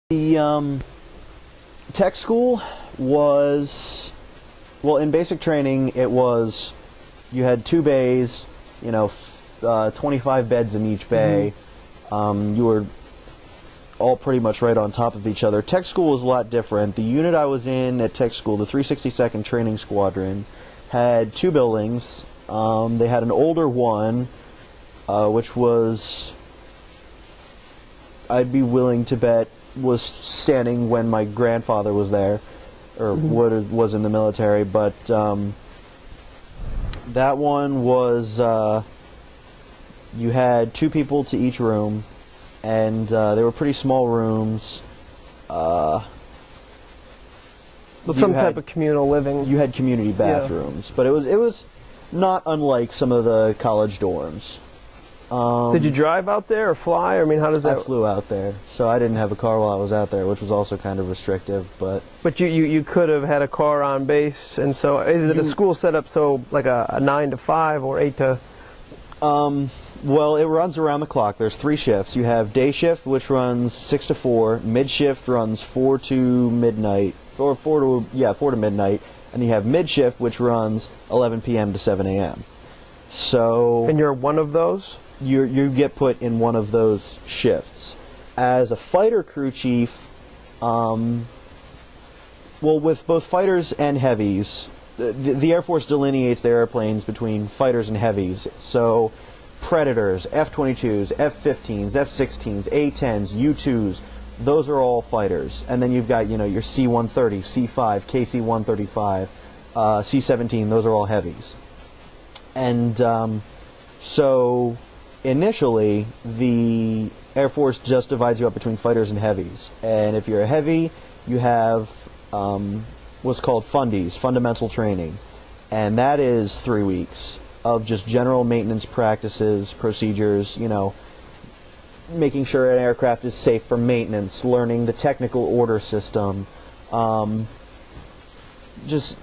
The tech school was, well, in basic training, it was, you had 2 bays, 25 beds in each bay. You were all pretty much right on top of each other. Tech school was a lot different. The unit I was in at tech school, the 362nd Training Squadron, had 2 buildings. They had an older one, which was, I'd be willing to bet, was standing when my grandfather was there, or was in the military, but that one was, you had 2 people to each room, and they were pretty small rooms. Some type of communal living. You had community bathrooms, but it was not unlike some of the college dorms. Did you drive out there or fly? I mean, how does that? I flew out there, so I didn't have a car while I was out there, which was also kind of restrictive. But you could have had a car on base, and so is it a school setup? So like a 9 to 5 or 8 to? Well, it runs around the clock. There's 3 shifts. You have day shift, which runs 6 to 4. Mid shift runs 4 to midnight, or 4 to midnight, and you have mid shift, which runs 11 p.m. to 7 a.m. So. And you're one of those? You get put in one of those shifts. As a fighter crew chief, well, with both fighters and heavies, the Air Force delineates their airplanes between fighters and heavies. So Predators, F-22s, F-15s, F-16s, A-10s, U-2s, those are all fighters. And then you've got, your C-130, C-5, KC-135, C-17, those are all heavies. And so initially, the Air Force just divides you up between fighters and heavies. And if you're a heavy, you have what's called fundies, fundamental training. And that is 3 weeks of just general maintenance practices, procedures, making sure an aircraft is safe for maintenance, learning the technical order system, just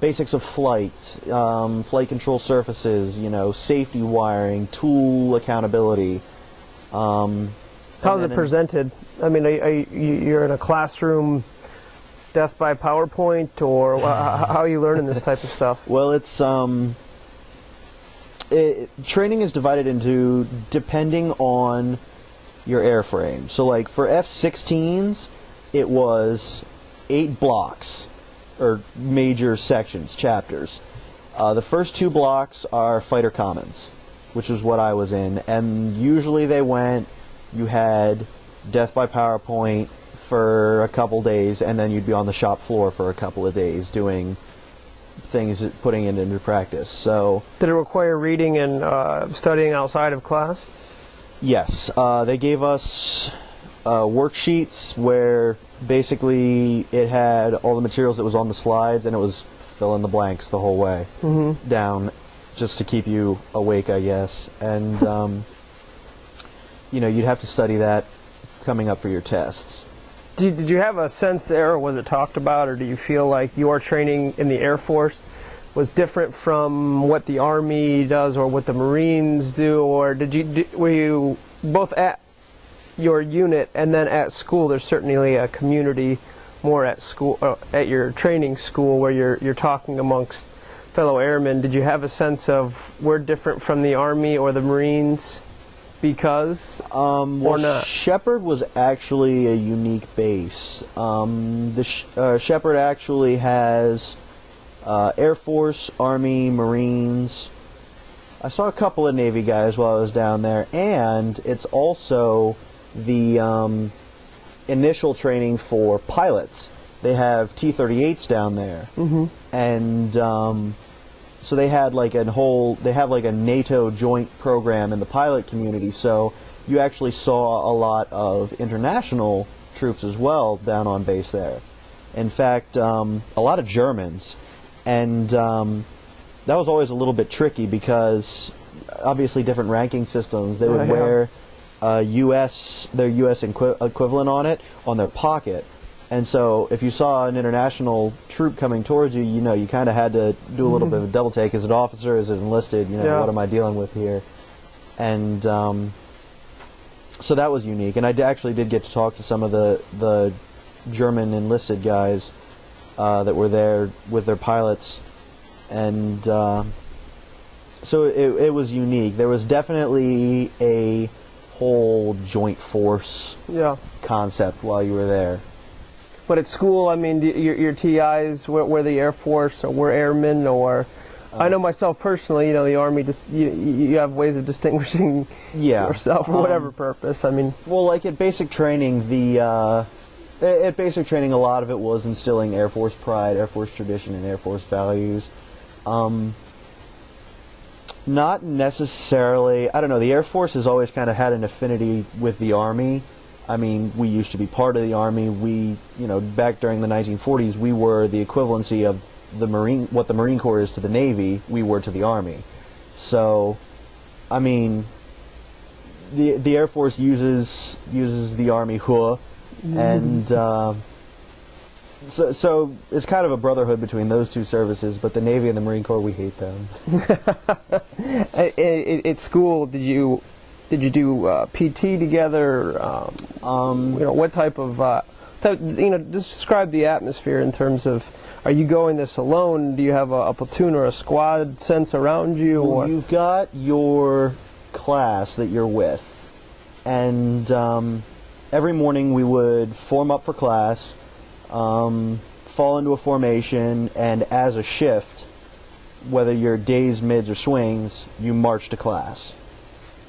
basics of flight, flight control surfaces, safety wiring, tool accountability. How's it presented? I mean, you're in a classroom, death by PowerPoint, or how are you learning this type of stuff? Well, it's training is divided into depending on your airframe. So, like for F-16s, it was 8 blocks. Or major sections, chapters. The first 2 blocks are fighter commons, which is what I was in, and usually you had death by PowerPoint for a couple days, and then you'd be on the shop floor for a couple of days doing things, putting it into practice. So, did it require reading and studying outside of class? Yes, they gave us worksheets where basically it had all the materials that was on the slides, and it was fill in the blanks the whole way down, just to keep you awake, I guess. And you'd have to study that coming up for your tests. Did you have a sense there, or was it talked about, or do you feel like your training in the Air Force was different from what the Army does or what the Marines do, or were you both at your unit and then at school? There's certainly a community more at school, at your training school, where you're talking amongst fellow airmen. Did you have a sense of we're different from the Army or the Marines because or not? Shepherd was actually a unique base. Shepherd actually has Air Force, Army, Marines. I saw a couple of Navy guys while I was down there, and it's also the initial training for pilots. They have T-38s down there, and so they had like a NATO joint program in the pilot community. So you actually saw a lot of international troops as well down on base there. In fact, a lot of Germans, and that was always a little bit tricky because obviously different ranking systems. They would wear their U.S. equivalent on it on their pocket, and so if you saw an international troop coming towards you, you kind of had to do a little bit of a double take. Is it officer? Is it enlisted? What am I dealing with here? And so that was unique, and actually did get to talk to some of the German enlisted guys that were there with their pilots, and so it was unique. There was definitely a whole joint force concept while you were there. But at school, I mean, your TIs were the Air Force, or were airmen, or I know myself personally, the Army, just you have ways of distinguishing yourself for whatever purpose. I mean, well, like at basic training, at basic training, a lot of it was instilling Air Force pride, Air Force tradition, and Air Force values. Not necessarily. I don't know. The Air Force has always kind of had an affinity with the Army. I mean, we used to be part of the Army. We, back during the 1940s, we were the equivalency of what the Marine Corps is to the Navy, we were to the Army. So, I mean, the Air Force uses the Army and so it's kind of a brotherhood between those two services. But the Navy and the Marine Corps, we hate them. At school, did you do PT together? What type of just describe the atmosphere in terms of, are you going this alone? Do you have a platoon or a squad sense around you? Well, or? you've got your class that you're with, and every morning we would form up for class, fall into a formation, and as a shift, whether you're days, mids, or swings, you march to class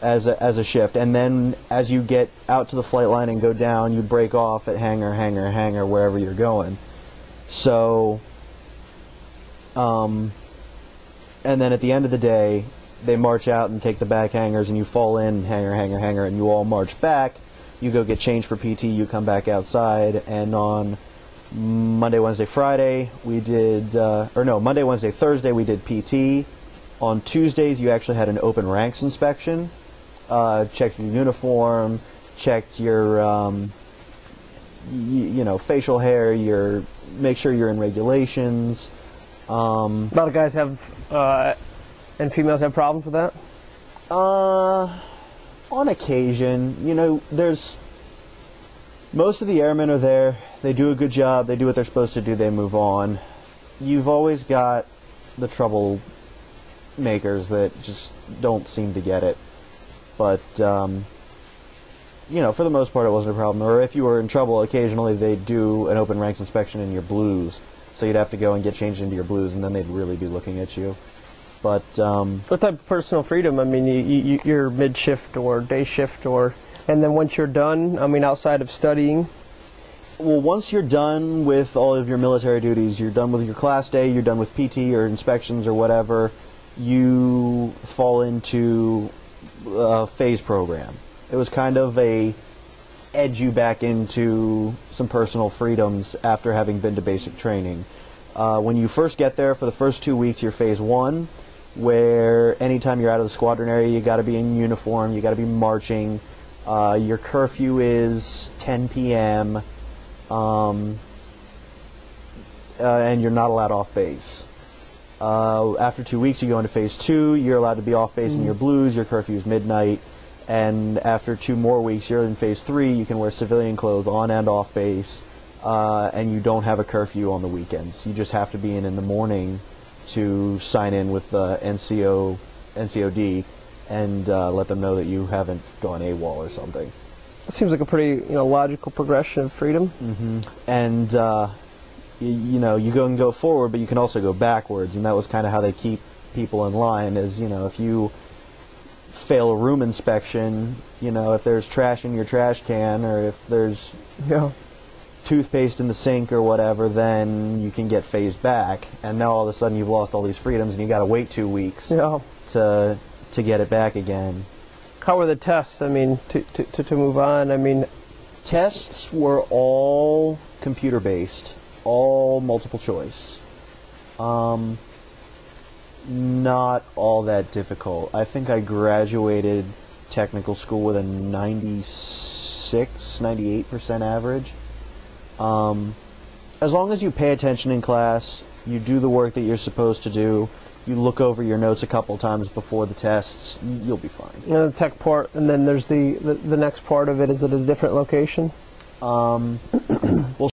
as a shift. And then as you get out to the flight line and go down, you break off at hangar, wherever you're going. So, and then at the end of the day, they march out and take the back hangars, and you fall in hangar, and you all march back. You go get changed for PT, you come back outside, and on Monday, Wednesday, Friday, we did, Monday, Wednesday, Thursday, we did PT. On Tuesdays, you actually had an open ranks inspection. Checked your uniform, checked your, facial hair, make sure you're in regulations. A lot of guys have, and females have problems with that? On occasion, most of the airmen are there. They do a good job. They do what they're supposed to do. They move on. You've always got the trouble makers that just don't seem to get it. But, for the most part, it wasn't a problem. Or if you were in trouble, occasionally they'd do an open ranks inspection in your blues. So you'd have to go and get changed into your blues, and then they'd really be looking at you. But what type of personal freedom? I mean, you're mid-shift or day shift, and then once you're done, I mean, outside of studying? Well, once you're done with all of your military duties, you're done with your class day, you're done with PT or inspections or whatever, you fall into a phase program. It was kind of a edge you back into some personal freedoms after having been to basic training. When you first get there, for the first 2 weeks, you're phase 1, where anytime you're out of the squadron area, you got to be in uniform, you got to be marching. Your curfew is 10 p.m. And you're not allowed off base. After 2 weeks, you go into phase 2. You're allowed to be off base in your blues. Your curfew is midnight. And after 2 more weeks, you're in phase 3. You can wear civilian clothes on and off base, and you don't have a curfew on the weekends. You just have to be in the morning to sign in with the NCOD and let them know that you haven't gone AWOL or something. That seems like a pretty logical progression of freedom. Mm-hmm. And you go and go forward, but you can also go backwards, and that was kind of how they keep people in line. Is if you fail a room inspection, if there's trash in your trash can, or if there's toothpaste in the sink or whatever, then you can get phased back. And now all of a sudden you've lost all these freedoms, and you got to wait 2 weeks to get it back again. How were the tests? I mean, to move on. I mean, tests were all computer based, all multiple choice. Not all that difficult. I think I graduated technical school with a 98% average. As long as you pay attention in class, you do the work that you're supposed to do, you look over your notes a couple times before the tests, you'll be fine. And the tech part, and then there's the next part of it. Is it a different location? Well,